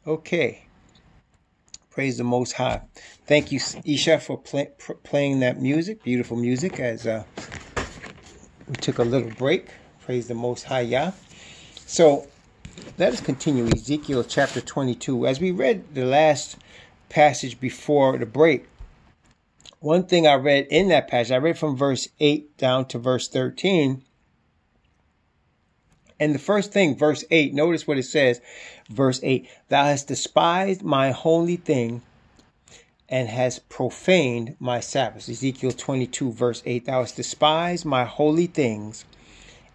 Okay. Praise the Most High. Thank you, Isha, for playing that music, beautiful music, as we took a little break. Praise the Most High, Yah. So let us continue Ezekiel chapter 22. As we read the last passage before the break, one thing I read in that passage, I read from verse 8 down to verse 13. And the first thing, verse 8, notice what it says. Verse 8, thou hast despised my holy thing and has profaned my Sabbaths. Ezekiel 22, verse 8, thou hast despised my holy things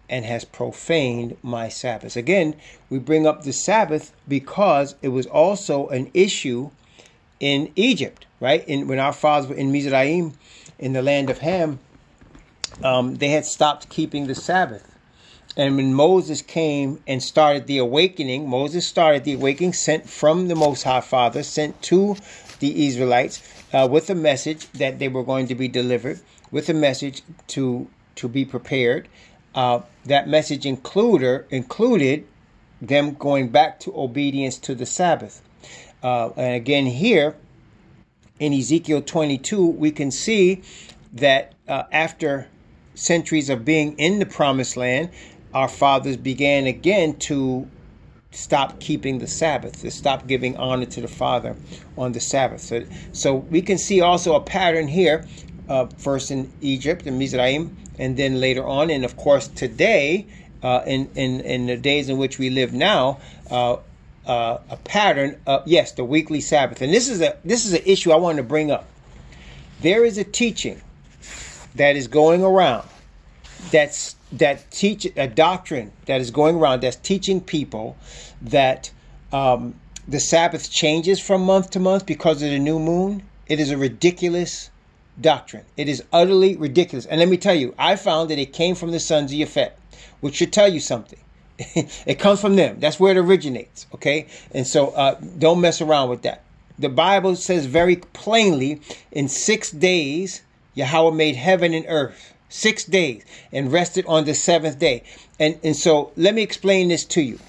and has profaned my Sabbaths. Again, we bring up the Sabbath because it was also an issue in Egypt, right? When our fathers were in Mizraim, in the land of Ham, they had stopped keeping the Sabbath. And when Moses came and started the awakening, sent from the Most High Father, sent to the Israelites with a message that they were going to be delivered, with a message to be prepared. That message included them going back to obedience to the Sabbath. And again here in Ezekiel 22, we can see that after centuries of being in the promised land, our fathers began again to stop keeping the Sabbath, to stop giving honor to the Father on the Sabbath. So we can see also a pattern here, first in Egypt, in Mizraim, and then later on, and of course today, in the days in which we live now, a pattern of, yes, the weekly Sabbath. And this is an issue I want to bring up. There is a teaching that is going around a doctrine that is going around that's teaching people that the Sabbath changes from month to month because of the new moon. It is a ridiculous doctrine. It is utterly ridiculous. And let me tell you, I found that it came from the sons of Yafet, which should tell you something. It comes from them. That's where it originates. Okay. And so don't mess around with that. The Bible says very plainly, in 6 days, Yahweh made heaven and earth. 6 days, and rested on the seventh day. And so let me explain this to you.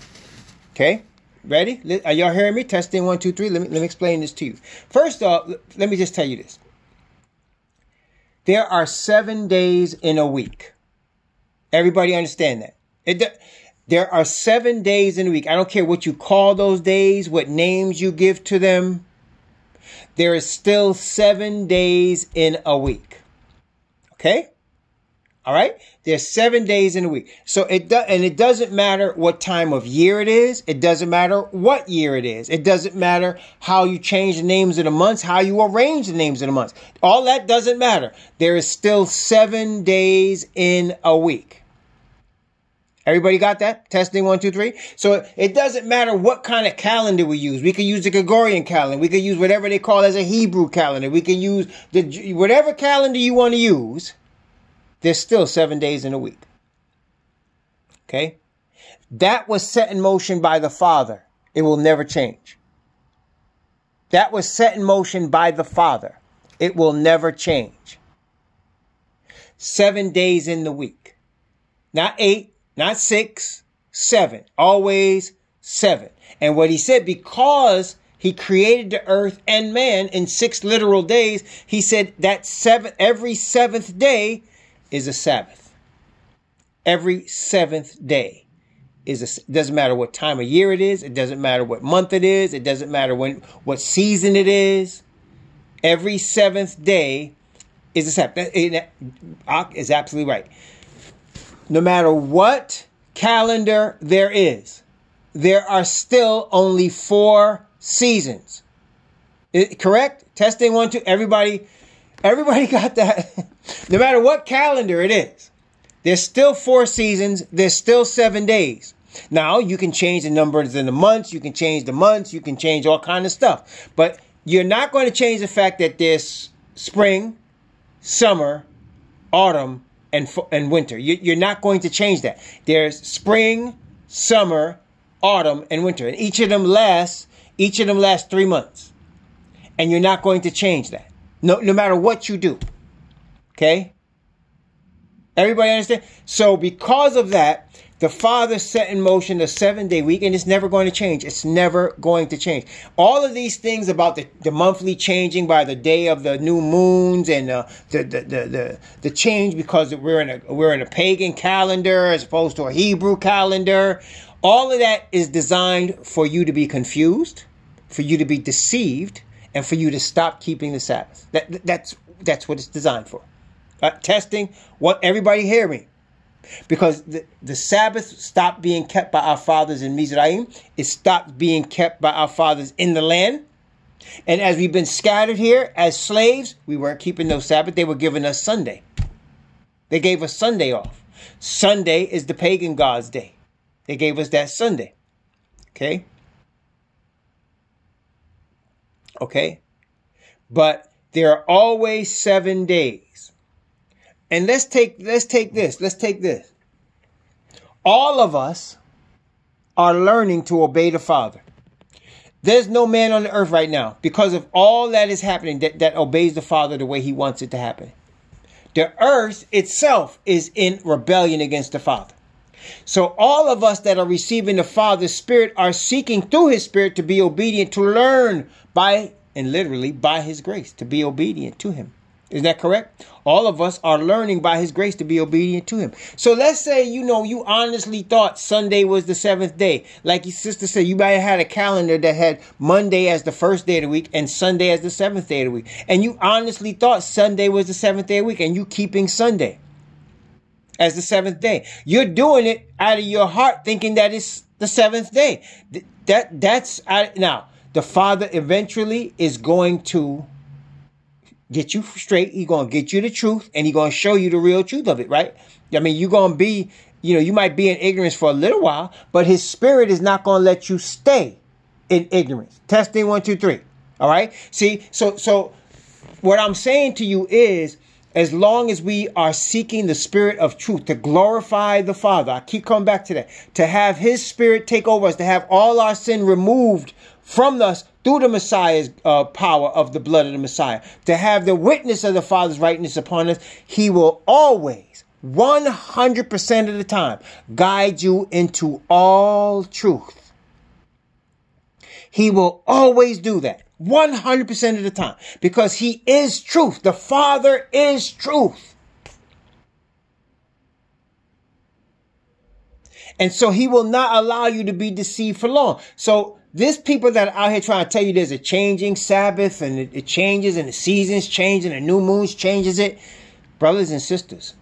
Okay? Ready? Are y'all hearing me? Testing 1, 2, 3. Let me explain this to you. First off, let me just tell you this. There are 7 days in a week. Everybody understand that? There are 7 days in a week. I don't care what you call those days, what names you give to them. There is still 7 days in a week. Okay? All right. There's 7 days in a week. So it doesn't matter what time of year it is. It doesn't matter what year it is. It doesn't matter how you change the names of the months, how you arrange the names of the months. All that doesn't matter. There is still 7 days in a week. Everybody got that? Testing 1, 2, 3. So it doesn't matter what kind of calendar we use. We can use the Gregorian calendar. We can use whatever they call as a Hebrew calendar. We can use whatever calendar you want to use. There's still 7 days in a week. Okay? That was set in motion by the Father. It will never change. That was set in motion by the Father. It will never change. 7 days in the week. Not 8, not 6, 7. Always 7. And what he said, because he created the earth and man in 6 literal days, he said that every seventh day is a Sabbath. Every seventh day it doesn't matter what time of year it is. It doesn't matter what month it is. It doesn't matter what season it is. Every seventh day is a Sabbath. Ak is absolutely right. No matter what calendar there is, there are still only 4 seasons. Correct? Testing 1, 2. Everybody got that? No matter what calendar it is, there's still 4 seasons. There's still 7 days. Now, you can change the numbers in the months. You can change the months. You can change all kind of stuff. But you're not going to change the fact that there's spring, summer, autumn, and winter. You're not going to change that. There's spring, summer, autumn, and winter. And each of them lasts 3 months. And you're not going to change that. No matter what you do. Okay? Everybody understand? So because of that, The Father set in motion a 7-day week, and it's never going to change. It's never going to change. All of these things about the monthly changing by the day of the new moons and the change because we're in a pagan calendar as opposed to a Hebrew calendar. All of that is designed for you to be confused, for you to be deceived, and for you to stop keeping the Sabbath. That's what it's designed for. Testing. What everybody hear me? Because the Sabbath stopped being kept by our fathers in Mizraim. It stopped being kept by our fathers in the land. And as we've been scattered here as slaves, we weren't keeping no Sabbath. They were giving us Sunday. They gave us Sunday off. Sunday is the pagan God's day. They gave us that Sunday. Okay? Okay? But there are always 7 days. And let's take this. All of us are learning to obey the Father. There's no man on the earth right now, because of all that is happening, that obeys the Father the way he wants it to happen. The earth itself is in rebellion against the Father. So all of us that are receiving the Father's Spirit are seeking through his Spirit to be obedient, to learn by his grace, to be obedient to him. Is that correct? All of us are learning by his grace to be obedient to him. So let's say, you honestly thought Sunday was the 7th day. Like your sister said, you might have had a calendar that had Monday as the 1st day of the week and Sunday as the 7th day of the week. And you honestly thought Sunday was the 7th day of the week, and you keeping Sunday as the 7th day. You're doing it out of your heart thinking that it's the 7th day. Now, the Father eventually is going to get you straight. He's going to get you the truth, and he's going to show you the real truth of it, right? I mean, you're going to be, you might be in ignorance for a little while, but his Spirit is not going to let you stay in ignorance. Testing 1, 2, 3. All right. See, so what I'm saying to you is, as long as we are seeking the Spirit of truth to glorify the Father, I keep coming back to that, to have his Spirit take over us, to have all our sin removed from us through the Messiah's power of the blood of the Messiah, to have the witness of the Father's rightness upon us, he will always, 100% of the time, guide you into all truth. He will always do that, 100% of the time, because he is truth. The Father is truth. And so he will not allow you to be deceived for long. So there's people that are out here trying to tell you there's a changing Sabbath, and it changes, and the seasons change, and the new moons changes it. Brothers and sisters,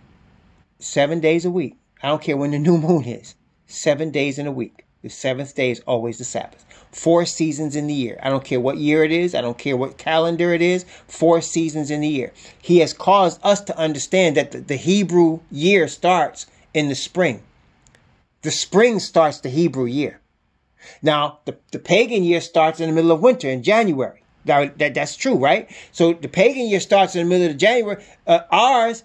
7 days a week. I don't care when the new moon is. 7 days in a week. The 7th day is always the Sabbath. 4 seasons in the year. I don't care what year it is. I don't care what calendar it is. 4 seasons in the year. He has caused us to understand that the Hebrew year starts in the spring. The spring starts the Hebrew year. Now, the pagan year starts in the middle of winter in January. That's true, right? So the pagan year starts in the middle of January. Ours,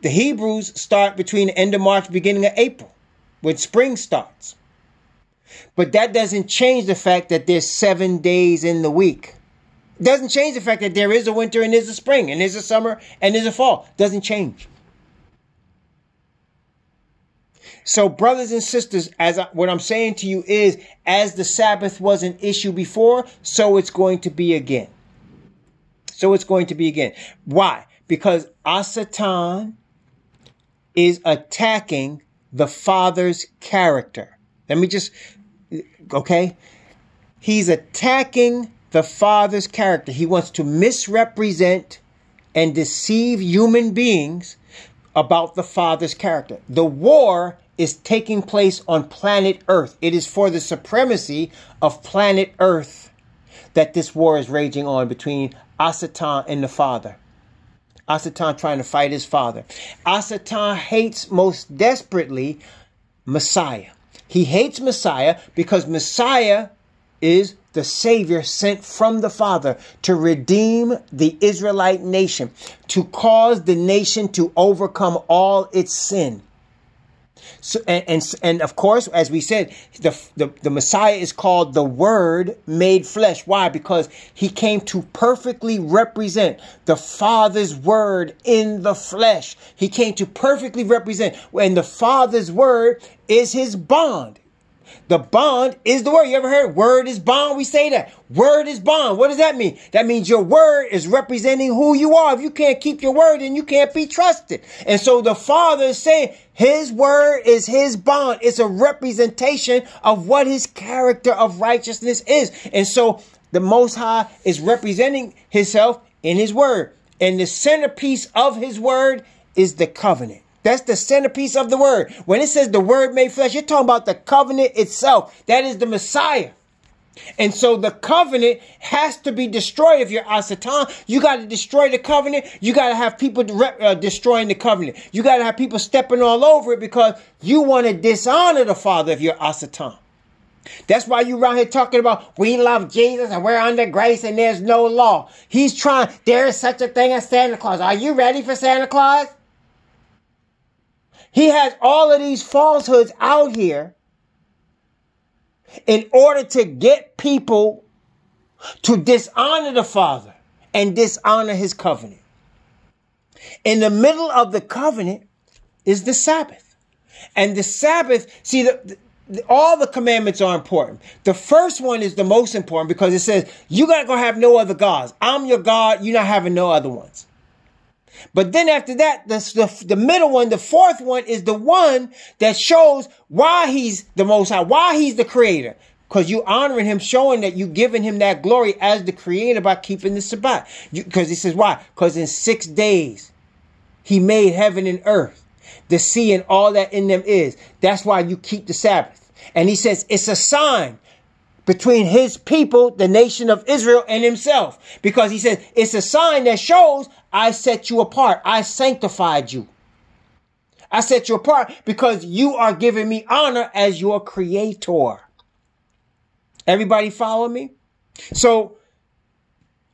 the Hebrews, start between the end of March, beginning of April, when spring starts. But that doesn't change the fact that there's 7 days in the week. It doesn't change the fact that there is a winter and there's a spring and there's a summer and there's a fall. It doesn't change. So, brothers and sisters, what I'm saying to you is, as the Sabbath was an issue before, so it's going to be again. So it's going to be again. Why? Because Satan is attacking the Father's character. Okay? He's attacking the Father's character. He wants to misrepresent and deceive human beings about the Father's character. The war is taking place on planet Earth. It is for the supremacy of planet Earth that this war is raging on between Satan and the Father. Satan trying to fight his Father. Satan hates most desperately Messiah. He hates Messiah because Messiah is the Savior sent from the Father to redeem the Israelite nation, to cause the nation to overcome all its sin. So, and of course, as we said, the Messiah is called the Word made flesh. Why? Because he came to perfectly represent the Father's word in the flesh. He came to perfectly represent, and the Father's word is his bond. The bond is the word. You ever heard word is bond? We say that. Word is bond. What does that mean? That means your word is representing who you are. If you can't keep your word, then you can't be trusted. And so the Father is saying his word is his bond. It's a representation of what his character of righteousness is. And so the Most High is representing himself in his word. And the centerpiece of his word is the covenant. That's the centerpiece of the word. When it says the word made flesh, you're talking about the covenant itself. That is the Messiah. And so the covenant has to be destroyed. If you're Asatan, you got to destroy the covenant. You got to have people destroying the covenant. You got to have people stepping all over it because you want to dishonor the Father if you're Asatan. That's why you around here talking about we love Jesus and we're under grace and there's no law. He's trying. There is such a thing as Santa Claus. Are you ready for Santa Claus? He has all of these falsehoods out here in order to get people to dishonor the Father and dishonor his covenant. In the middle of the covenant is the Sabbath. And the Sabbath, see, all the commandments are important. The first one is the most important because it says, you got to go have no other gods. I'm your God. You're not having no other ones. But then after that, the middle one, the fourth one is the one that shows why he's the Most High, why he's the creator. Because you honoring him, showing that you giving him that glory as the creator by keeping the Sabbath. Because he says, why? Because in 6 days, he made heaven and earth, the sea and all that in them is. That's why you keep the Sabbath. And he says, it's a sign between his people, the nation of Israel, and himself. Because he says, it's a sign that shows I set you apart. I sanctified you. I set you apart because you are giving me honor as your creator. Everybody follow me? So,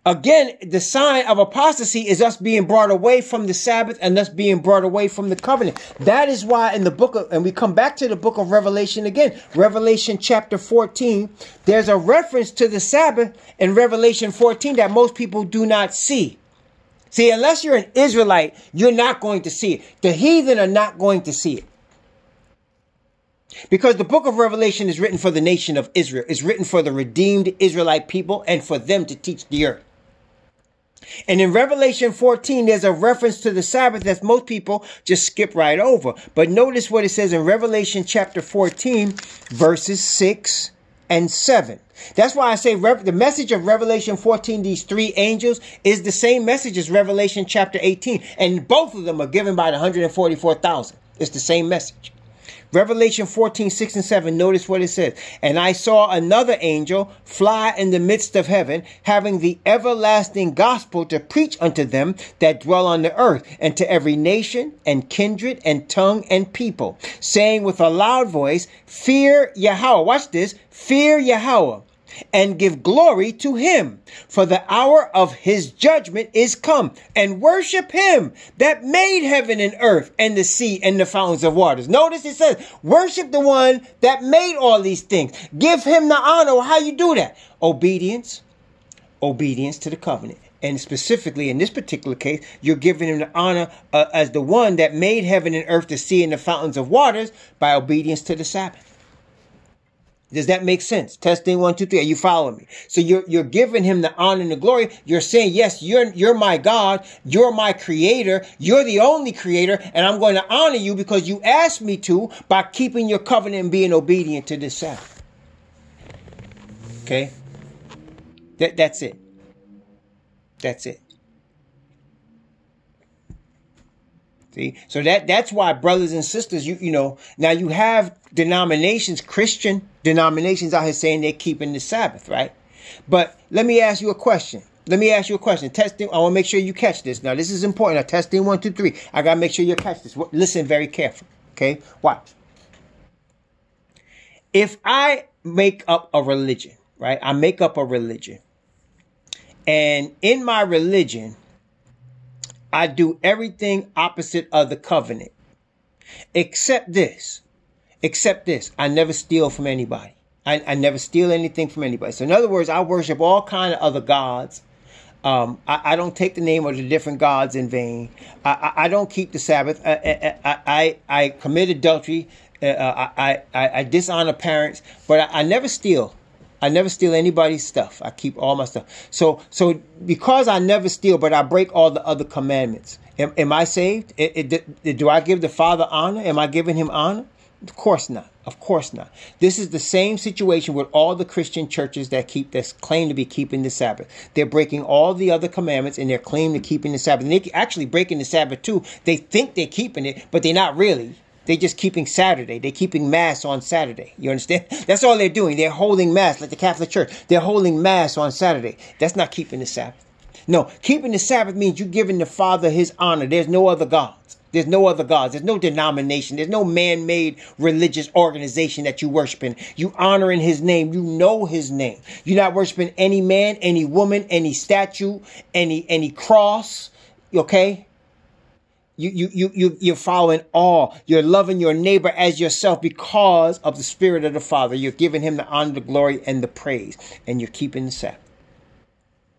again, the sign of apostasy is us being brought away from the Sabbath and us being brought away from the covenant. That is why in the book of, and we come back to the book of Revelation again, Revelation chapter 14, there's a reference to the Sabbath in Revelation 14 that most people do not see. See, unless you're an Israelite, you're not going to see it. The heathen are not going to see it. Because the book of Revelation is written for the nation of Israel. It's written for the redeemed Israelite people and for them to teach the earth. And in Revelation 14, there's a reference to the Sabbath that most people just skip right over. But notice what it says in Revelation chapter 14, verses 6 and 7. That's why I say the message of Revelation 14, these three angels, is the same message as Revelation chapter 18. And both of them are given by the 144,000. It's the same message. Revelation 14, 6 and 7, notice what it says. And I saw another angel fly in the midst of heaven, having the everlasting gospel to preach unto them that dwell on the earth, and to every nation and kindred and tongue and people, saying with a loud voice, fear Yahweh. Watch this. Fear Yahweh and give glory to him, for the hour of his judgment is come, and worship him that made heaven and earth and the sea and the fountains of waters. Notice it says, worship the one that made all these things. Give him the honor. How you do that? Obedience. Obedience to the covenant. And specifically in this particular case, you're giving him the honor as the one that made heaven and earth, the sea and the fountains of waters by obedience to the Sabbath. Does that make sense? Testing 1, 2, 3. Are you following me? So you're giving him the honor and the glory. You're saying, yes, you're my God. You're my creator. You're the only creator. And I'm going to honor you because you asked me to by keeping your covenant and being obedient to this Sabbath. Okay? That's it. That's it. See? So that's why, brothers and sisters, you know, now you have denominations, Christian denominations out here saying they're keeping the Sabbath, right? But let me ask you a question. Testing. I want to make sure you catch this. Now, this is important. Now, testing 1, 2, 3. I got to make sure you catch this. Listen very carefully. Okay? Watch. If I make up a religion, right? I make up a religion. And in my religion, I do everything opposite of the covenant. Except this. Except this. I never steal from anybody. I never steal anything from anybody. So in other words, I worship all kind of other gods. I don't take the name of the different gods in vain. I don't keep the Sabbath. I commit adultery. I dishonor parents, but I never steal. I never steal anybody's stuff. I keep all my stuff. So because I never steal, but I break all the other commandments, am I saved? Do I give the Father honor? Am I giving him honor? Of course not. Of course not. This is the same situation with all the Christian churches that claim to be keeping the Sabbath. They're breaking all the other commandments and they're claiming to keeping the Sabbath. And they're actually breaking the Sabbath too. They think they're keeping it, but they're not really. They're just keeping Saturday. They're keeping Mass on Saturday. You understand? That's all they're doing. They're holding Mass like the Catholic Church. They're holding Mass on Saturday. That's not keeping the Sabbath. No, keeping the Sabbath means you're giving the Father his honor. There's no other gods. There's no other gods. There's no denomination. There's no man-made religious organization that you worshiping. You honoring his name. You know his name. You're not worshiping any man, any woman, any statue, any cross. Okay? You're following all. You're loving your neighbor as yourself because of the Spirit of the Father. You're giving him the honor, the glory, and the praise. And you're keeping the Sabbath.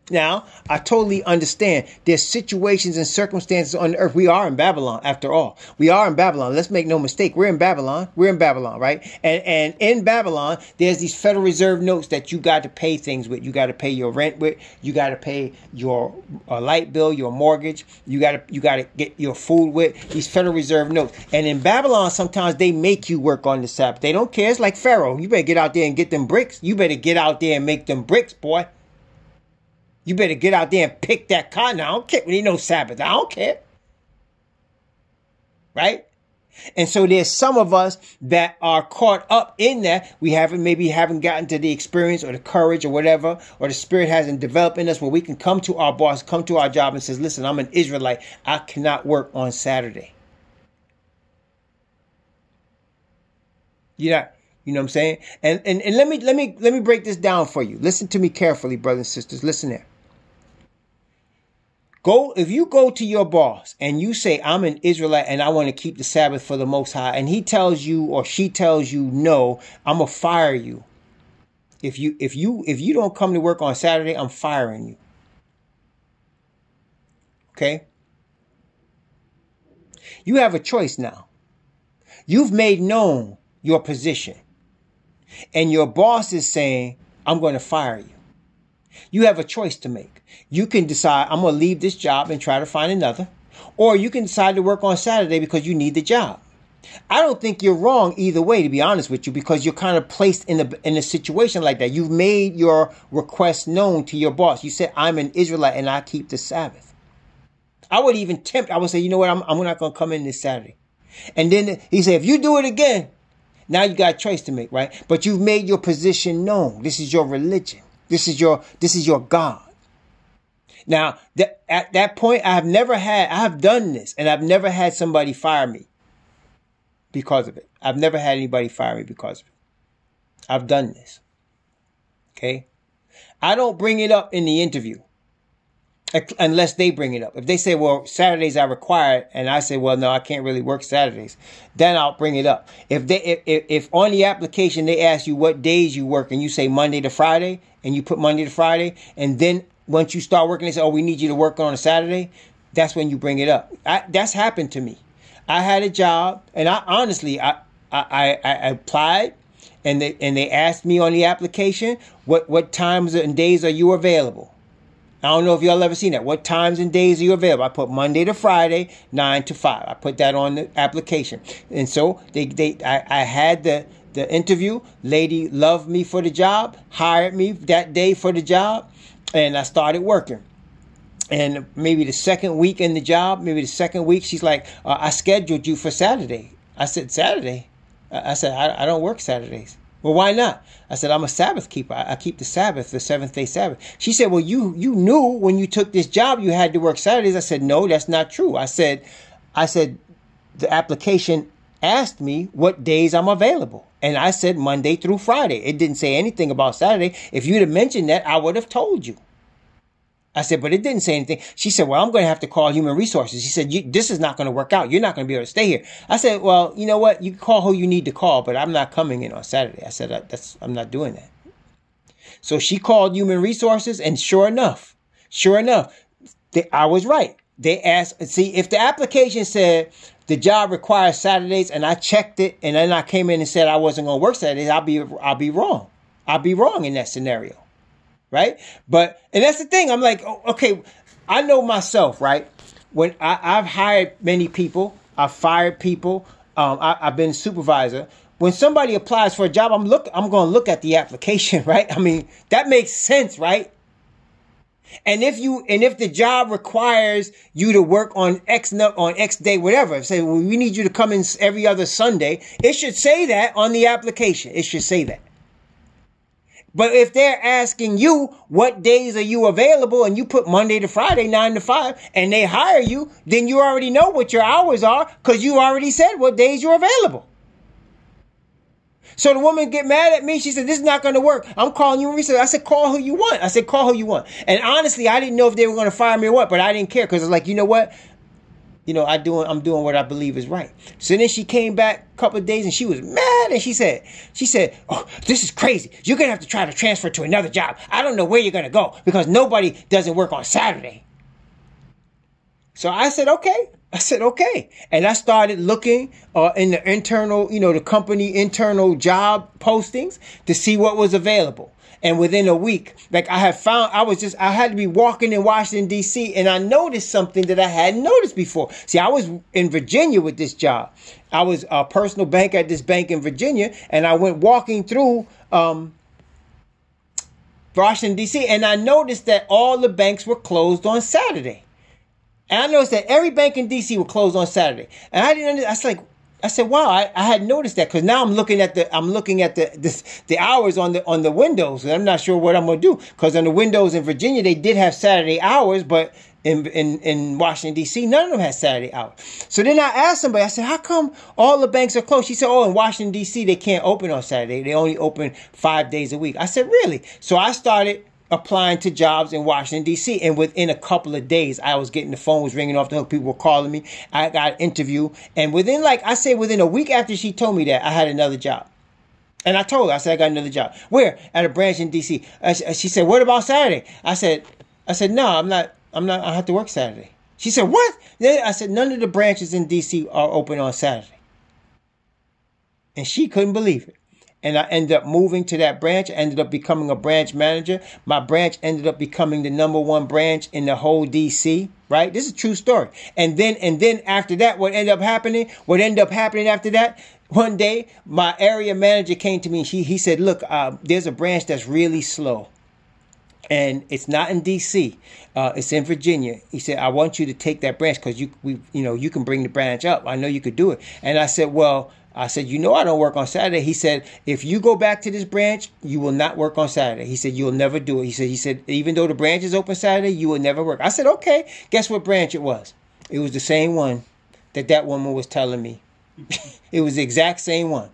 Now, I totally understand there's situations and circumstances on the earth. We are in Babylon, after all. We are in Babylon. Let's make no mistake. We're in Babylon. We're in Babylon, right? And in Babylon, there's these Federal Reserve notes that you got to pay things with. You got to pay your rent with. You got to pay your light bill, your mortgage. You got to get your food with these Federal Reserve notes. And in Babylon, sometimes they make you work on the Sabbath. They don't care. It's like Pharaoh. You better get out there and get them bricks. You better get out there and make them bricks, boy. You better get out there and pick that cotton. I don't care. There ain't no Sabbath. I don't care. Right? And so there's some of us that are caught up in that. We haven't gotten to the experience or the courage or whatever, or the Spirit hasn't developed in us where we can come to our boss, come to our job and says, listen, I'm an Israelite. I cannot work on Saturday. You know what I'm saying? And let me break this down for you. Listen to me carefully, brothers and sisters. Listen there. If you go to your boss and you say, I'm an Israelite and I want to keep the Sabbath for the Most High, and he tells you or she tells you, no, I'm going to fire you. If you don't come to work on Saturday, I'm firing you. Okay? You have a choice now. You've made known your position. And your boss is saying, I'm going to fire you. You have a choice to make. You can decide, I'm going to leave this job and try to find another. Or you can decide to work on Saturday because you need the job. I don't think you're wrong either way, to be honest with you, because you're kind of placed in a situation like that. You've made your request known to your boss. You said, I'm an Israelite and I keep the Sabbath. I would even tempt. I would say, you know what? I'm not going to come in this Saturday. And then he said, if you do it again, now you got a choice to make, right? But you've made your position known. This is your religion. This is your God. Now, at that point, I have done this, and I've never had somebody fire me because of it. I've never had anybody fire me because of it. I've done this. Okay? I don't bring it up in the interview unless they bring it up. If they say, well, Saturdays are required, and I say, well, no, I can't really work Saturdays, then I'll bring it up. If on the application they ask you what days you work and you say Monday to Friday, and you put Monday to Friday, and then once you start working, they say, oh, we need you to work on a Saturday, that's when you bring it up. That's happened to me. I had a job, and I applied, and they asked me on the application, what times and days are you available? I don't know if y'all ever seen that. What times and days are you available? I put Monday to Friday, 9 to 5. I put that on the application. And so I had the interview. Lady loved me for the job, hired me that day for the job, and I started working. And maybe the second week in the job, she's like, I scheduled you for Saturday. I said, Saturday? I said, I don't work Saturdays. Well, why not? I said, I'm a Sabbath keeper. I keep the Sabbath, the seventh-day Sabbath. She said, well, you knew when you took this job you had to work Saturdays. I said, no, that's not true. I said, the application asked me what days I'm available. And I said Monday through Friday. It didn't say anything about Saturday. If you'd have mentioned that, I would have told you. I said, but it didn't say anything. She said, well, I'm going to have to call human resources. She said, this is not going to work out. You're not going to be able to stay here. I said, well, you know what? You can call who you need to call, but I'm not coming in on Saturday. I said, I'm not doing that. So she called human resources, and sure enough, I was right. They asked, see, if the application said the job requires Saturdays and I checked it and then I came in and said I wasn't going to work Saturdays, I'll be wrong. I'll be wrong in that scenario. Right. And that's the thing. I'm like, okay, I know myself, right? When I've hired many people, I've fired people. I've been a supervisor. When somebody applies for a job, I'm going to look at the application, right? I mean, that makes sense, right? And if the job requires you to work on X day, whatever, say, well, we need you to come in every other Sunday, it should say that on the application. It should say that. But if they're asking you what days are you available and you put Monday to Friday, 9 to 5, and they hire you, then you already know what your hours are because you already said what days you're available. So the woman get mad at me. She said, this is not going to work. I'm calling you research. I said, call who you want. And honestly, I didn't know if they were going to fire me or what, but I didn't care because it's like, you know what? I'm doing what I believe is right. So then she came back a couple of days and she was mad. And she said, oh, this is crazy. You're going to have to try to transfer to another job. I don't know where you're going to go because nobody doesn't work on Saturday. So I said, okay. And I started looking in the internal, the company internal job postings to see what was available. And within a week, like I had to be walking in Washington, D.C. and I noticed something that I hadn't noticed before. See, I was in Virginia with this job. I was a personal banker at this bank in Virginia, and I went walking through Washington, D.C., and I noticed that all the banks were closed on Saturday. And I noticed that every bank in D.C. was closed on Saturday. And I didn't understand. I said, wow, I hadn't noticed that because now I'm looking at the hours on the windows, and I'm not sure what I'm gonna do because on the windows in Virginia they did have Saturday hours, but in Washington D.C. none of them had Saturday hours. So then I asked somebody, I said, how come all the banks are closed? She said, oh, in Washington D.C. they can't open on Saturday. They only open 5 days a week. I said, really? So I started applying to jobs in Washington, D.C. And within a couple of days, I was getting the phone was ringing off the hook. People were calling me. I got an interview. And within a week after she told me that, I had another job. And I told her, I said, I got another job. Where? At a branch in D.C. She said, what about Saturday? I said, no, I'm not, I have to work Saturday. She said, what? I said, none of the branches in D.C. are open on Saturday. And she couldn't believe it. And I ended up moving to that branch. I ended up becoming a branch manager. My branch ended up becoming the #1 branch in the whole DC, right? This is a true story. And then after that, what ended up happening after that, one day, my area manager came to me and he said, look, there's a branch that's really slow. And it's not in DC. It's in Virginia. He said, I want you to take that branch because you can bring the branch up. I know you could do it. And I said, I don't work on Saturday. He said, if you go back to this branch, you will not work on Saturday. He said, you'll never do it. He said, even though the branch is open Saturday, you will never work. I said, okay. Guess what branch it was? It was the same one that woman was telling me. It was the exact same one.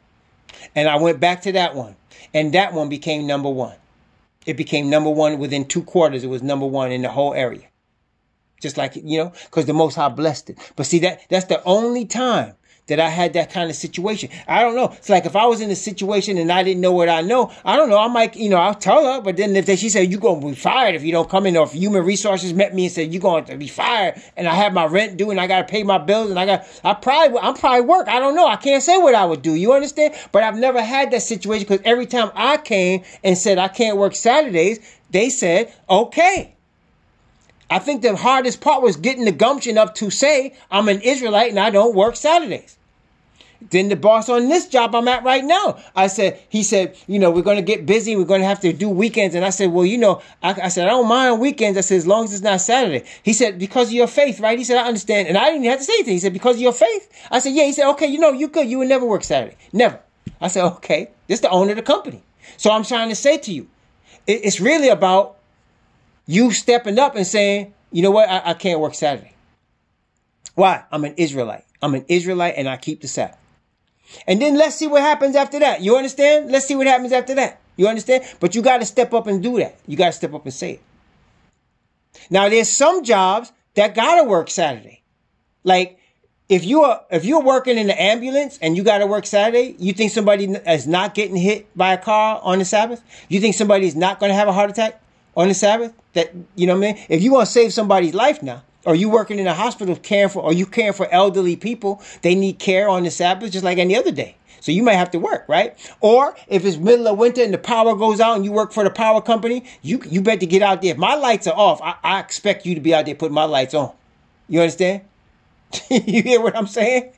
And I went back to that one. And that one became #1. It became #1 within 2 quarters. It was #1 in the whole area. Just like, because the Most High blessed it. But see, that's the only time that I had that kind of situation. I don't know. It's like if I was in a situation and I didn't know what I know, I don't know. I might, I'll tell her. But then she said, you're going to be fired if you don't come in, or if human resources met me and said, you're going to be fired, and I have my rent due and I got to pay my bills and I'm probably work. I don't know. I can't say what I would do. You understand? But I've never had that situation because every time I came and said I can't work Saturdays, they said, okay. I think the hardest part was getting the gumption up to say I'm an Israelite and I don't work Saturdays. Then the boss on this job I'm at right now, he said, we're going to get busy. We're going to have to do weekends. And I said, well, I said, I don't mind weekends. I said, as long as it's not Saturday. He said, because of your faith, right? He said, I understand. And I didn't have to say anything. He said, because of your faith? I said, yeah. He said, okay, you could. You would never work Saturday. Never. I said, okay, this is the owner of the company. So I'm trying to say to you, it's really about you stepping up and saying, you know what? I can't work Saturday. Why? I'm an Israelite. And I keep the Sabbath. And then let's see what happens after that. You understand? Let's see what happens after that. You understand? But you got to step up and do that. You got to step up and say it. Now, there's some jobs that gotta work Saturday. Like, if you're working in the ambulance and you gotta work Saturday, you think somebody is not getting hit by a car on the Sabbath? You think somebody's not gonna have a heart attack on the Sabbath? That, you know what I mean? If you want to save somebody's life now, or you working in a hospital caring for elderly people, they need care on the Sabbath just like any other day. So you might have to work, right? Or if it's middle of winter and the power goes out and you work for the power company, you better get out there. If my lights are off, I expect you to be out there putting my lights on. You understand? You hear what I'm saying?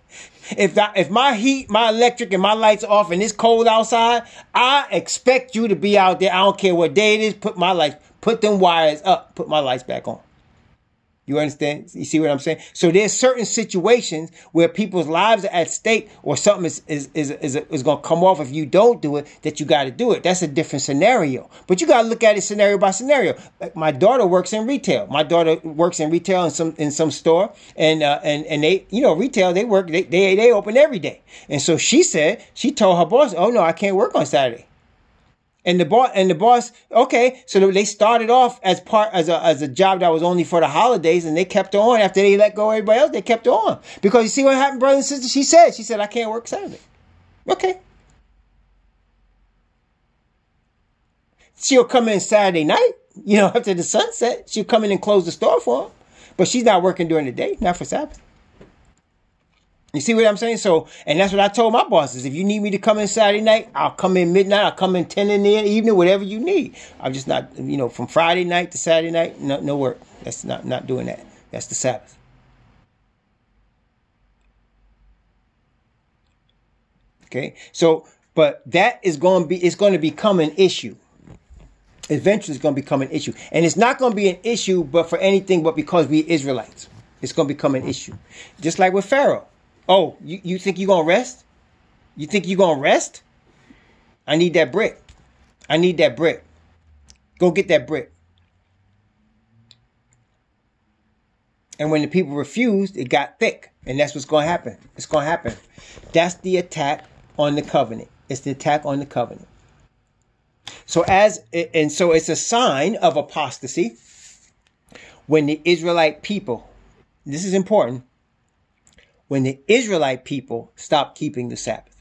If my heat, my electric, and my lights are off and it's cold outside, I expect you to be out there. I don't care what day it is. Put them wires up. Put my lights back on. You understand? You see what I'm saying? So there's certain situations where people's lives are at stake, or something is going to come off if you don't do it, that you got to do it. That's a different scenario. But you got to look at it scenario by scenario. Like, my daughter works in retail. My daughter works in retail in some store, and they, you know, retail, they open every day. And so she told her boss, "Oh no, I can't work on Saturday." And the boss, okay, so they started off as a job that was only for the holidays, and they kept her on after they let go of everybody else. They kept her on because you see what happened, brothers and sisters. She said, "I can't work Saturday." Okay, she'll come in Saturday night, you know, after the sunset. She'll come in and close the store for them, but she's not working during the day, not for Sabbath. You see what I'm saying? So, and that's what I told my bosses. If you need me to come in Saturday night, I'll come in midnight. I'll come in 10 in the evening, whatever you need. I'm just not, you know, from Friday night to Saturday night, no work. That's not doing that. That's the Sabbath. Okay. So, but that is it's going to become an issue. Eventually it's going to become an issue. And it's not going to be an issue, but for anything, but because we Israelites, it's going to become an issue. Just like with Pharaoh. Oh, you think you're going to rest? You think you're going to rest? I need that brick. I need that brick. Go get that brick. And when the people refused, it got thick. And that's what's going to happen. It's going to happen. That's the attack on the covenant. It's the attack on the covenant. So it's a sign of apostasy when the Israelite people, this is important, when the Israelite people stop keeping the Sabbath.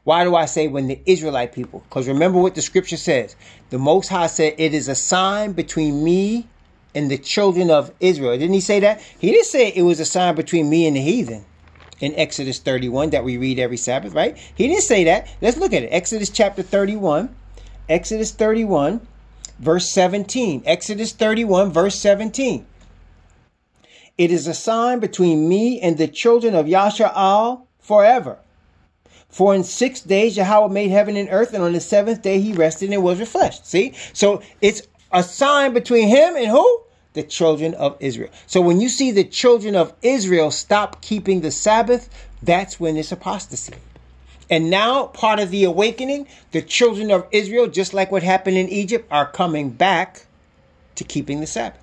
Why do I say when the Israelite people? Because remember what the scripture says. The Most High said, "It is a sign between me and the children of Israel." Didn't he say that? He didn't say it was a sign between me and the heathen in Exodus 31 that we read every Sabbath, right? He didn't say that. Let's look at it. Exodus chapter 31. Exodus 31, verse 17. Exodus 31, verse 17. "It is a sign between me and the children of Yasha'al forever. For in 6 days Yahweh made heaven and earth, and on the seventh day he rested and was refreshed." See? So it's a sign between him and who? The children of Israel. So when you see the children of Israel stop keeping the Sabbath, that's when it's apostasy. And now, part of the awakening, the children of Israel, just like what happened in Egypt, are coming back to keeping the Sabbath.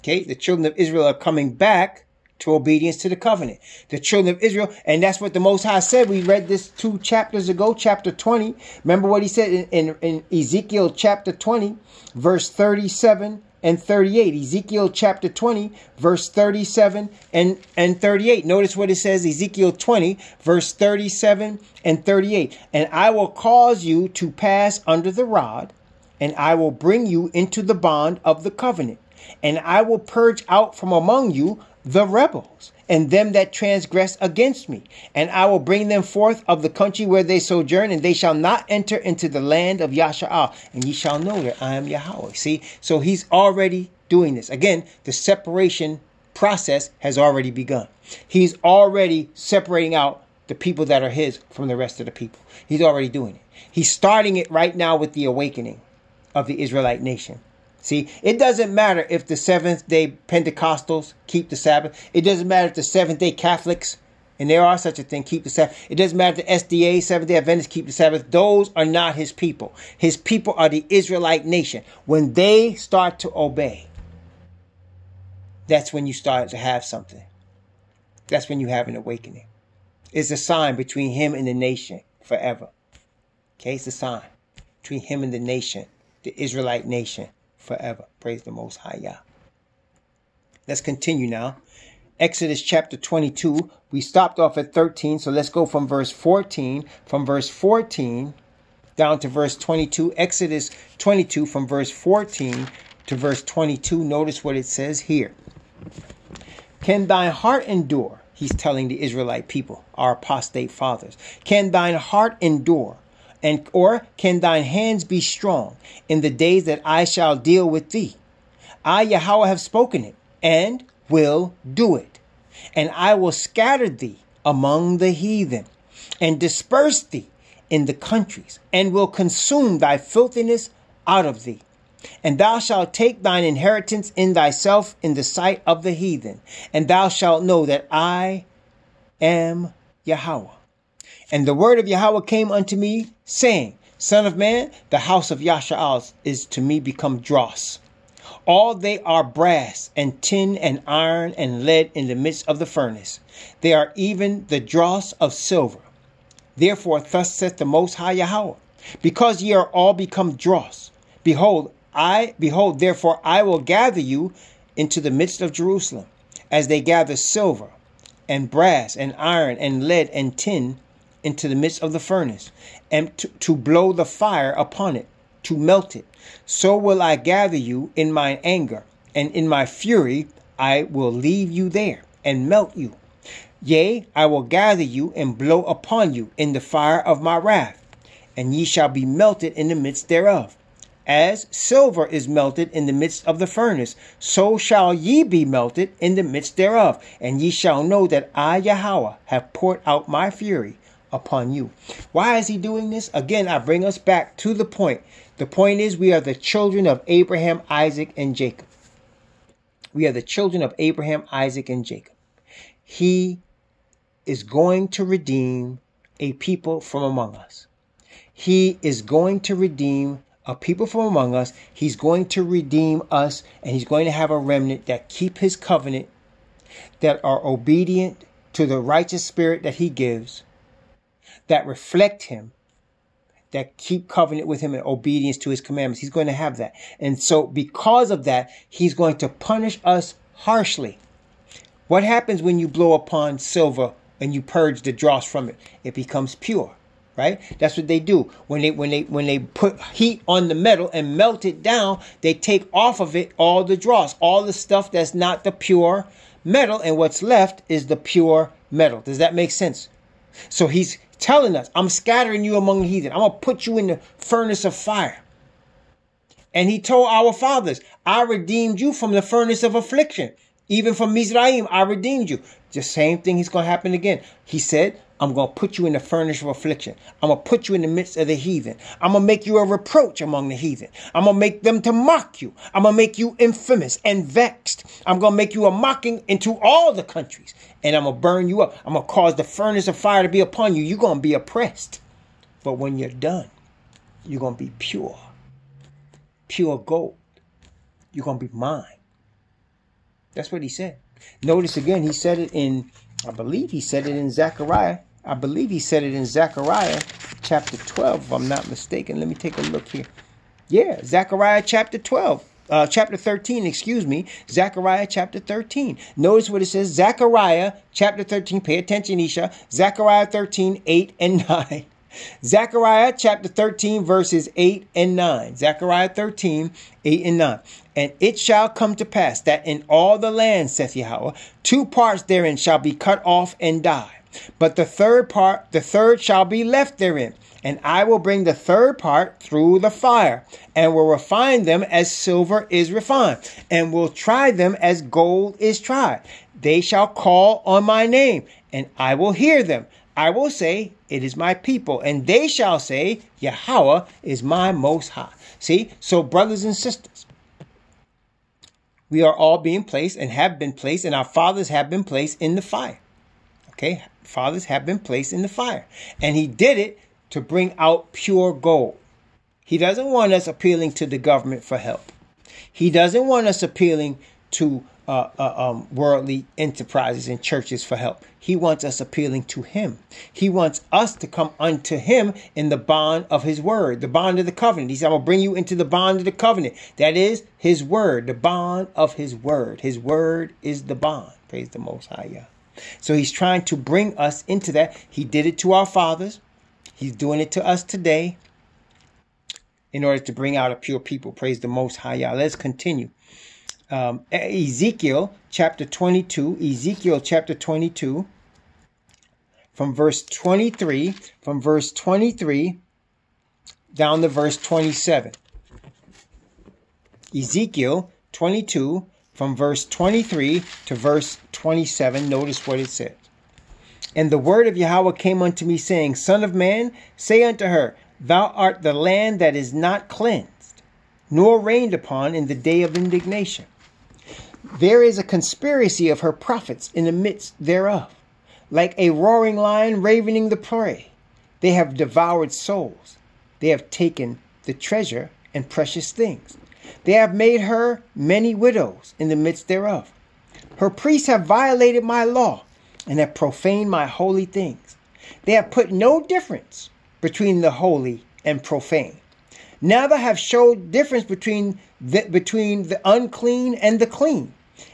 Okay, the children of Israel are coming back to obedience to the covenant. The children of Israel, and that's what the Most High said. We read this 2 chapters ago, chapter 20. Remember what he said in Ezekiel chapter 20, verse 37 and 38. Ezekiel chapter 20, verse 37 and 38. Notice what it says, Ezekiel 20, verse 37 and 38. "And I will cause you to pass under the rod, and I will bring you into the bond of the covenant. And I will purge out from among you the rebels, and them that transgress against me. And I will bring them forth of the country where they sojourn, and they shall not enter into the land of Yasha'al. And ye shall know that I am Yahweh." See, so he's already doing this. Again, the separation process has already begun. He's already separating out the people that are his from the rest of the people. He's already doing it. He's starting it right now with the awakening of the Israelite nation. See, it doesn't matter if the Seventh-day Pentecostals keep the Sabbath. It doesn't matter if the Seventh-day Catholics, and there are such a thing, keep the Sabbath. It doesn't matter if the SDA, Seventh-day Adventists, keep the Sabbath. Those are not his people. His people are the Israelite nation. When they start to obey, that's when you start to have something. That's when you have an awakening. It's a sign between him and the nation forever. Okay, it's a sign between him and the nation, the Israelite nation, forever. Praise the Most High Yah. Let's continue now. Exodus chapter 22. We stopped off at 13, so let's go from verse 14. From verse 14 down to verse 22. Exodus 22 from verse 14 to verse 22. Notice what it says here. Can thine heart endure? He's telling the Israelite people, our apostate fathers. Can thine heart endure? Or can thine hands be strong in the days that I shall deal with thee? I, Yahweh, have spoken it, and will do it. And I will scatter thee among the heathen, and disperse thee in the countries, and will consume thy filthiness out of thee. And thou shalt take thine inheritance in thyself in the sight of the heathen, and thou shalt know that I am Yahweh. And the word of Yahweh came unto me, saying, Son of man, the house of Yasha'al is to me become dross. All they are brass and tin and iron and lead in the midst of the furnace. They are even the dross of silver. Therefore, thus saith the Most High Yahweh, because ye are all become dross. Behold, therefore I will gather you into the midst of Jerusalem, as they gather silver and brass and iron and lead and tin into the midst of the furnace, and to blow the fire upon it, to melt it. So will I gather you in mine anger, and in my fury I will leave you there, and melt you. Yea, I will gather you, and blow upon you in the fire of my wrath, and ye shall be melted in the midst thereof. As silver is melted in the midst of the furnace, so shall ye be melted in the midst thereof. And ye shall know that I, Yahweh, have poured out my fury upon you. Why is he doing this? Again, I bring us back to the point. The point is, we are the children of Abraham, Isaac, and Jacob. We are the children of Abraham, Isaac, and Jacob. He is going to redeem a people from among us. He is going to redeem a people from among us. He's going to redeem us, and he's going to have a remnant that keep his covenant, that are obedient to the righteous spirit that he gives, that reflect him, that keep covenant with him in obedience to his commandments. He's going to have that. And so because of that, he's going to punish us harshly. What happens when you blow upon silver and you purge the dross from it? It becomes pure. Right? That's what they do. When they put heat on the metal and melt it down, they take off of it all the dross, all the stuff that's not the pure metal, and what's left is the pure metal. Does that make sense? So he's telling us, I'm scattering you among the heathen. I'm going to put you in the furnace of fire. And he told our fathers, I redeemed you from the furnace of affliction. Even from Mizraim, I redeemed you. The same thing is going to happen again. He said, I'm going to put you in the furnace of affliction. I'm going to put you in the midst of the heathen. I'm going to make you a reproach among the heathen. I'm going to make them to mock you. I'm going to make you infamous and vexed. I'm going to make you a mocking into all the countries. And I'm going to burn you up. I'm going to cause the furnace of fire to be upon you. You're going to be oppressed. But when you're done, you're going to be pure. Pure gold. You're going to be mine. That's what he said. Notice again, he said it in, I believe he said it in Zechariah. I believe he said it in Zechariah chapter 12, if I'm not mistaken. Let me take a look here. Yeah, Zechariah chapter 12. Chapter 13, excuse me. Zechariah chapter 13. Notice what it says. Zechariah chapter 13. Pay attention, Isha. Zechariah 13, 8 and 9. Zechariah chapter 13, verses 8 and 9. Zechariah 13, 8 and 9. And it shall come to pass that in all the land, saith Yahweh, 2 parts therein shall be cut off and die. But the third shall be left therein. And I will bring the third part through the fire, and will refine them as silver is refined, and will try them as gold is tried. They shall call on my name, and I will hear them. I will say, it is my people, and they shall say, Yahweh is my most high. See, so brothers and sisters, we are all being placed and have been placed, and our fathers have been placed in the fire. Okay, fathers have been placed in the fire, and he did it to bring out pure gold. He doesn't want us appealing to the government for help. He doesn't want us appealing to worldly enterprises and churches for help. He wants us appealing to him. He wants us to come unto him in the bond of his word, the bond of the covenant. He said, I will bring you into the bond of the covenant. That is his word, the bond of his word. His word is the bond. Praise the Most High. Yeah. So he's trying to bring us into that. He did it to our fathers. He's doing it to us today in order to bring out a pure people. Praise the Most High. Yeah. Let's continue. Ezekiel chapter 22, Ezekiel chapter 22, from verse 23 down to verse 27. Ezekiel 22 from verse 23 to verse 27. Notice what it says. And the word of Yahweh came unto me, saying, Son of man, say unto her, Thou art the land that is not cleansed, nor rained upon in the day of indignation. There is a conspiracy of her prophets in the midst thereof, like a roaring lion ravening the prey. They have devoured souls. They have taken the treasure and precious things. They have made her many widows in the midst thereof. Her priests have violated my law and have profaned my holy things. They have put no difference between the holy and profane. Neither have showed difference between the unclean and the clean,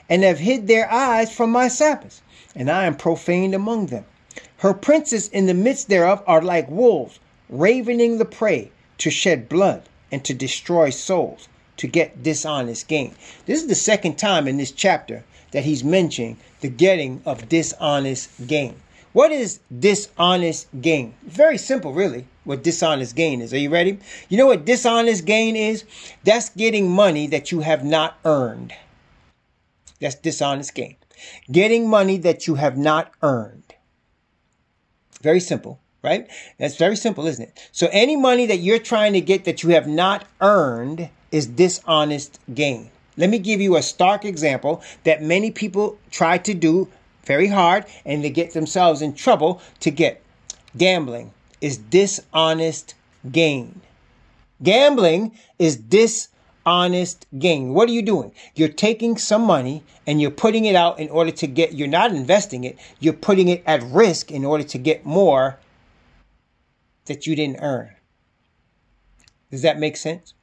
and have hid their eyes from my Sabbaths, and I am profaned among them. Her princes in the midst thereof are like wolves, ravening the prey, to shed blood and to destroy souls, to get dishonest gain. This is the second time in this chapter that he's mentioning the getting of dishonest gain. What is dishonest gain? Very simple, really, what dishonest gain is. Are you ready? You know what dishonest gain is? That's getting money that you have not earned. That's dishonest gain. Getting money that you have not earned. Very simple, right? That's very simple, isn't it? So any money that you're trying to get that you have not earned is dishonest gain. Let me give you a stark example that many people try to do very hard and they get themselves in trouble to get. Gambling is dishonest gain. Gambling is dishonest gain. What are you doing? You're taking some money and you're putting it out in order to get, you're not investing it, you're putting it at risk in order to get more that you didn't earn. Does that make sense?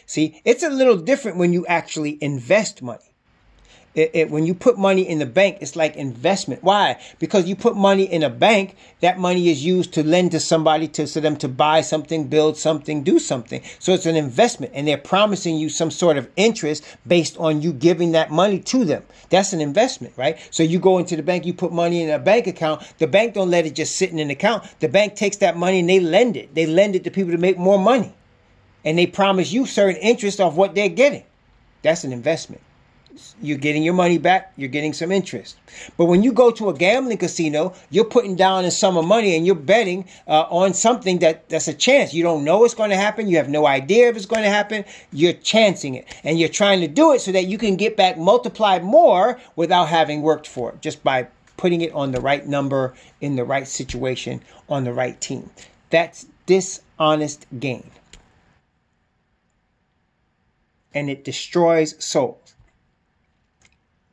See, it's a little different when you actually invest money. When you put money in the bank, it's like investment. Why? Because you put money in a bank, that money is used to lend to somebody so them to buy something, build something, do something. So it's an investment and they're promising you some sort of interest based on you giving that money to them. That's an investment, right? So you go into the bank, you put money in a bank account. The bank don't let it just sit in an account. The bank takes that money and they lend it. They lend it to people to make more money. And they promise you certain interest off what they're getting. That's an investment. You're getting your money back. You're getting some interest. But when you go to a gambling casino, you're putting down a sum of money and you're betting on something that's a chance. You don't know what's going to happen. You have no idea if it's going to happen. You're chancing it. And you're trying to do it so that you can get back multiplied more without having worked for it. Just by putting it on the right number, in the right situation, on the right team. That's dishonest gain. And it destroys souls.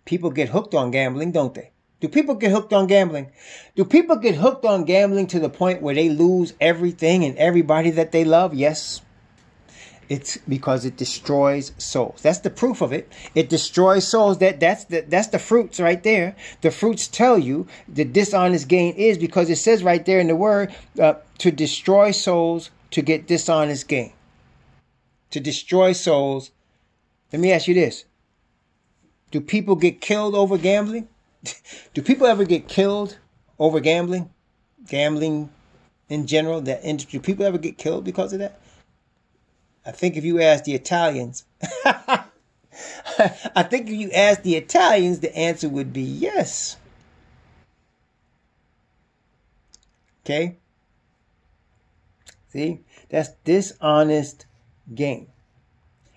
People get hooked on gambling, don't they? Do people get hooked on gambling? Do people get hooked on gambling to the point where they lose everything and everybody that they love? Yes. It's because it destroys souls. That's the proof of it. It destroys souls. That's the fruits right there. The fruits tell you the dishonest gain is because it says right there in the word to destroy souls to get dishonest gain. To destroy souls. Let me ask you this. Do people get killed over gambling? Do people ever get killed over gambling? Gambling in general, that industry. Do people ever get killed because of that? I think if you ask the Italians, the answer would be yes. Okay? See? That's dishonest gain.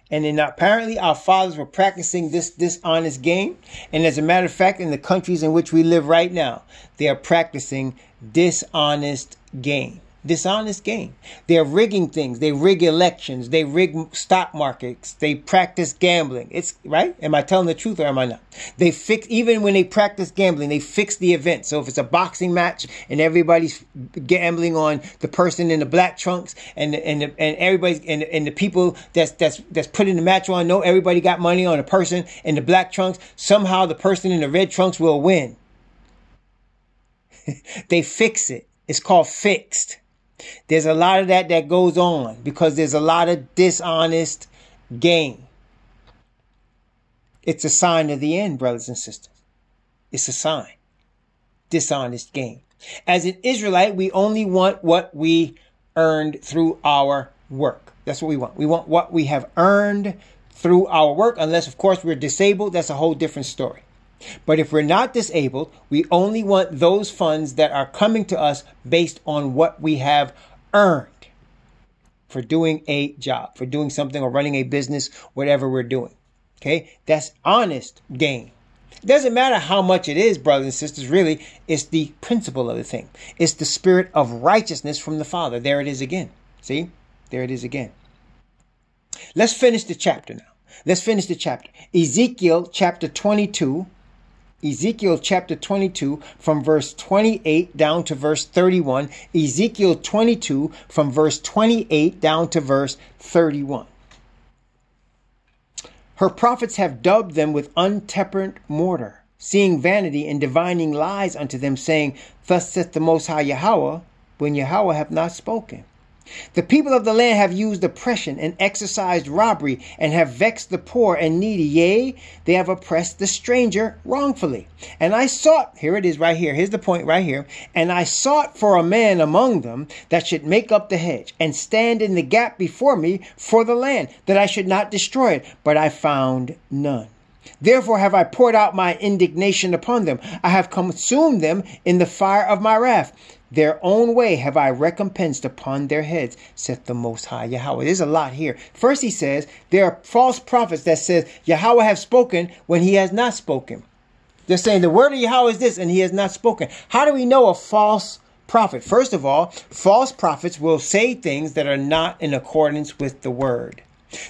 And then apparently our fathers were practicing this dishonest gain. And as a matter of fact, in the countries in which we live right now, they are practicing dishonest gain. Dishonest gain. They're rigging things. They rig elections. They rig stock markets. They practice gambling. It's right. Am I telling the truth or am I not? They fix, even when they practice gambling, they fix the event. So if it's a boxing match and everybody's gambling on the person in the black trunks and everybody's and the people that's putting the match on, no, everybody got money on a person in the black trunks. Somehow the person in the red trunks will win. They fix it. It's called fixed. There's a lot of that goes on because there's a lot of dishonest gain. It's a sign of the end, brothers and sisters. It's a sign. Dishonest gain. As an Israelite, we only want what we earned through our work. That's what we want. We want what we have earned through our work, unless, of course, we're disabled. That's a whole different story. But if we're not disabled, we only want those funds that are coming to us based on what we have earned for doing a job, for doing something or running a business, whatever we're doing. Okay, that's honest gain. It doesn't matter how much it is, brothers and sisters, really, it's the principle of the thing. It's the spirit of righteousness from the Father. There it is again. See, there it is again. Let's finish the chapter now. Let's finish the chapter. Ezekiel chapter 22. Ezekiel chapter 22 from verse 28 down to verse 31. Ezekiel 22 from verse 28 down to verse 31. Her prophets have dubbed them with untempered mortar, seeing vanity and divining lies unto them, saying, Thus saith the Most High Yahweh, when Yahweh hath not spoken. The people of the land have used oppression and exercised robbery and have vexed the poor and needy. Yea, they have oppressed the stranger wrongfully. And I sought, here it is right here. Here's the point right here. And I sought for a man among them that should make up the hedge and stand in the gap before me for the land, that I should not destroy it. But I found none. Therefore have I poured out my indignation upon them. I have consumed them in the fire of my wrath. Their own way have I recompensed upon their heads, saith the Most High Yahweh. There's a lot here. First he says, there are false prophets that says, Yahweh have spoken when he has not spoken. They're saying the word of Yahweh is this and he has not spoken. How do we know a false prophet? First of all, false prophets will say things that are not in accordance with the word.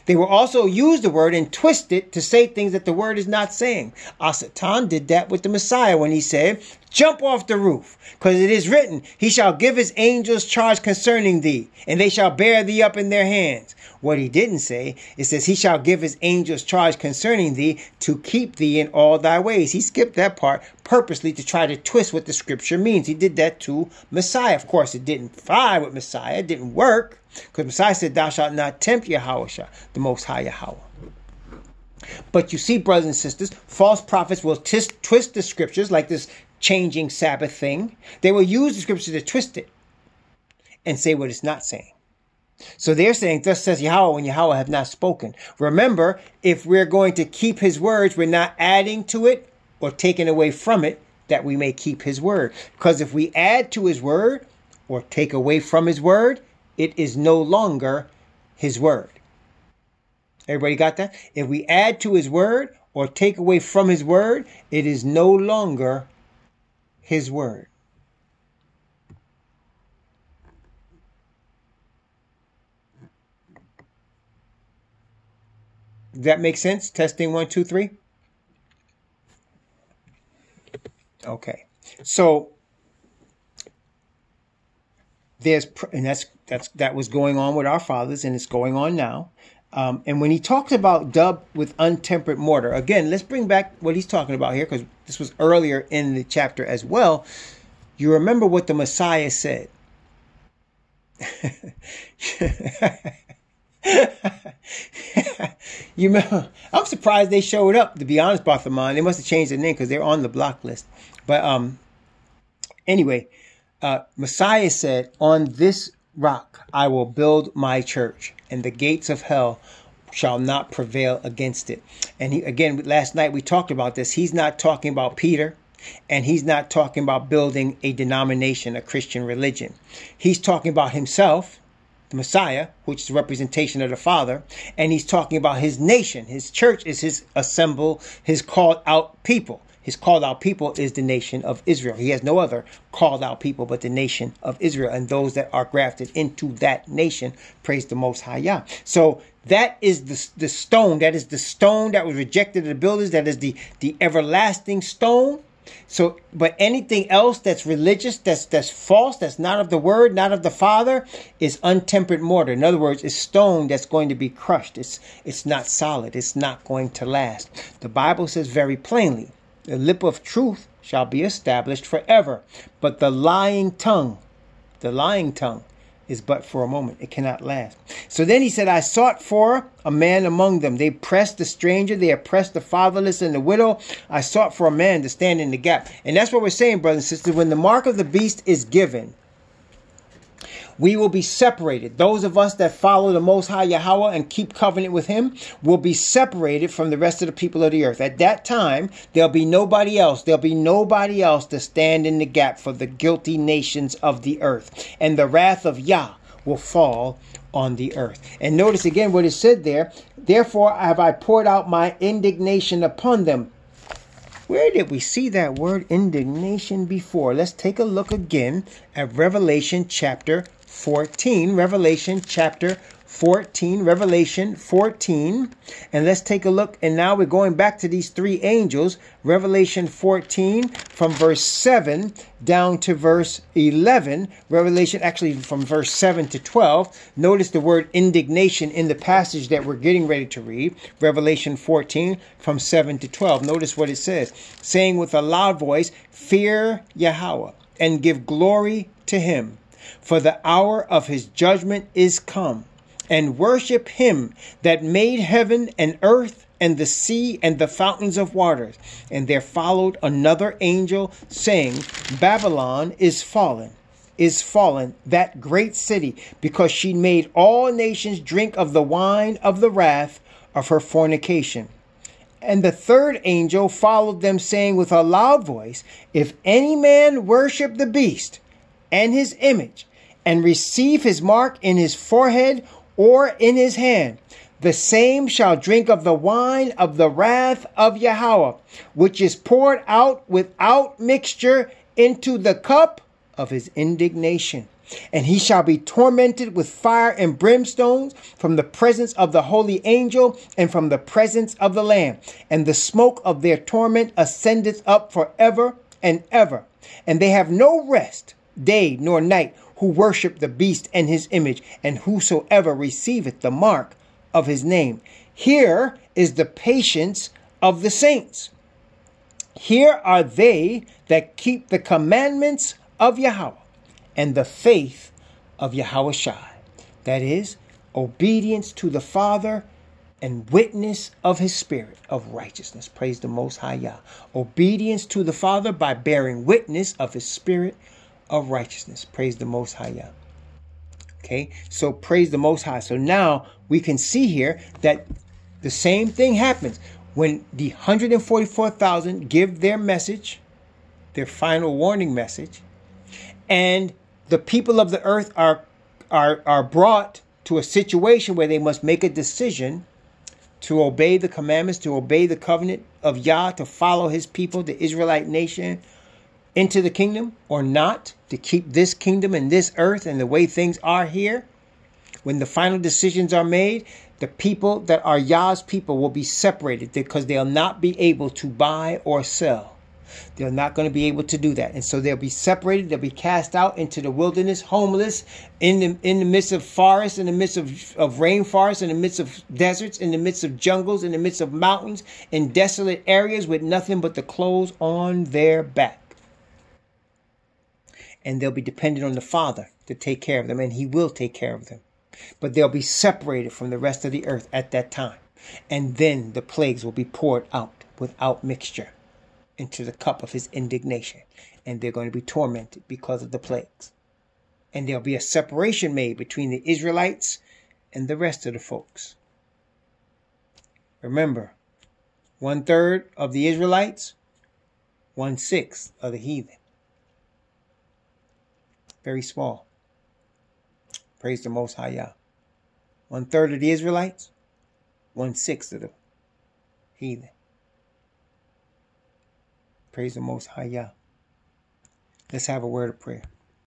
They will also use the word and twist it to say things that the word is not saying. Satan did that with the Messiah when he said, jump off the roof, because it is written, he shall give his angels charge concerning thee, and they shall bear thee up in their hands. What he didn't say, it says, he shall give his angels charge concerning thee to keep thee in all thy ways. He skipped that part purposely to try to twist what the scripture means. He did that to Messiah. Of course, it didn't fly with Messiah. It didn't work, because Messiah said, thou shalt not tempt Yahweh, the Most High Yahweh. But you see, brothers and sisters, false prophets will twist the scriptures like this changing Sabbath thing. They will use the scripture to twist it and say what it's not saying. So they're saying, thus says Yahweh when Yahweh have not spoken. Remember, if we're going to keep his words, we're not adding to it or taking away from it, that we may keep his word. Because if we add to his word or take away from his word, it is no longer his word. Everybody got that? If we add to his word or take away from his word, it is no longer his word. Does that make sense? Testing 1, 2, 3. Okay. So that was going on with our fathers, and it's going on now. And when he talks about dub with untempered mortar, again, let's bring back what he's talking about here, because this was earlier in the chapter as well. You remember what the Messiah said. You remember, I'm surprised they showed up, to be honest, Barthaman. They must have changed their name because they're on the block list. But anyway, Messiah said, on this rock I will build my church, and the gates of hell shall not prevail against it. And again, last night we talked about this. He's not talking about Peter, and he's not talking about building a denomination, a Christian religion. He's talking about himself, the Messiah, which is a representation of the Father, and he's talking about his nation. His church is his assembled, his called out people, His called out people is the nation of Israel. He has no other called out people but the nation of Israel and those that are grafted into that nation. Praise the Most High Yah. So that is the stone. That is the stone that was rejected of the builders. That is the everlasting stone. So, but anything else that's religious, that's false, that's not of the word, not of the Father, is untempered mortar. In other words, it's stone that's going to be crushed. It's not solid. It's not going to last. The Bible says very plainly, the lip of truth shall be established forever. But the lying tongue is but for a moment. It cannot last. So then he said, I sought for a man among them. They pressed the stranger. They oppressed the fatherless and the widow. I sought for a man to stand in the gap. And that's what we're saying, brothers and sisters. When the mark of the beast is given, we will be separated. Those of us that follow the Most High Yahweh and keep covenant with him will be separated from the rest of the people of the earth. At that time, there'll be nobody else. There'll be nobody else to stand in the gap for the guilty nations of the earth. And the wrath of Yah will fall on the earth. And notice again what is said there. Therefore have I poured out my indignation upon them. Where did we see that word indignation before? Let's take a look again at Revelation chapter 14. Revelation chapter 14. Revelation 14. And let's take a look. And now we're going back to these three angels. Revelation 14 from verse 7 down to verse 11. Revelation actually from verse 7 to 12. Notice the word indignation in the passage that we're getting ready to read. Revelation 14 from 7 to 12. Notice what it says. Saying with a loud voice, fear Yahweh and give glory to him. For the hour of his judgment is come. And worship him that made heaven and earth and the sea and the fountains of waters. And there followed another angel saying, Babylon is fallen, that great city, because she made all nations drink of the wine of the wrath of her fornication. And the third angel followed them, saying with a loud voice, if any man worship the beast and his image, and receive his mark in his forehead or in his hand, the same shall drink of the wine of the wrath of Yahweh, which is poured out without mixture into the cup of his indignation. And he shall be tormented with fire and brimstones from the presence of the holy angel and from the presence of the Lamb. And the smoke of their torment ascendeth up forever and ever. And they have no rest, day nor night, who worship the beast and his image, and whosoever receiveth the mark of his name. Here is the patience of the saints. Here are they that keep the commandments of Yahweh and the faith of Yahweh Shai. That is, obedience to the Father and witness of his spirit of righteousness. Praise the Most High Yah. Obedience to the Father by bearing witness of his spirit of righteousness. Praise the Most High Yah. Okay, so praise the Most High. So now we can see here that the same thing happens when the 144,000 give their message, their final warning message, and the people of the earth are brought to a situation where they must make a decision to obey the commandments, to obey the covenant of Yah, to follow his people, the Israelite nation, into the kingdom or not, to keep this kingdom and this earth and the way things are here. When the final decisions are made, the people that are Yah's people will be separated because they'll not be able to buy or sell. They're not going to be able to do that. And so they'll be separated. They'll be cast out into the wilderness, homeless, in the midst of forests, in the midst of rainforests, in the midst of deserts, in the midst of jungles, in the midst of mountains, in desolate areas with nothing but the clothes on their back. And they'll be dependent on the Father to take care of them, and he will take care of them. But they'll be separated from the rest of the earth at that time. And then the plagues will be poured out without mixture into the cup of his indignation. And they're going to be tormented because of the plagues. And there'll be a separation made between the Israelites and the rest of the folks. Remember, 1/3 of the Israelites, 1/6 of the heathen. Very small. Praise the Most High Yah. 1/3 of the Israelites, 1/6 of the heathen. Praise the Most High Yah. Let's have a word of prayer.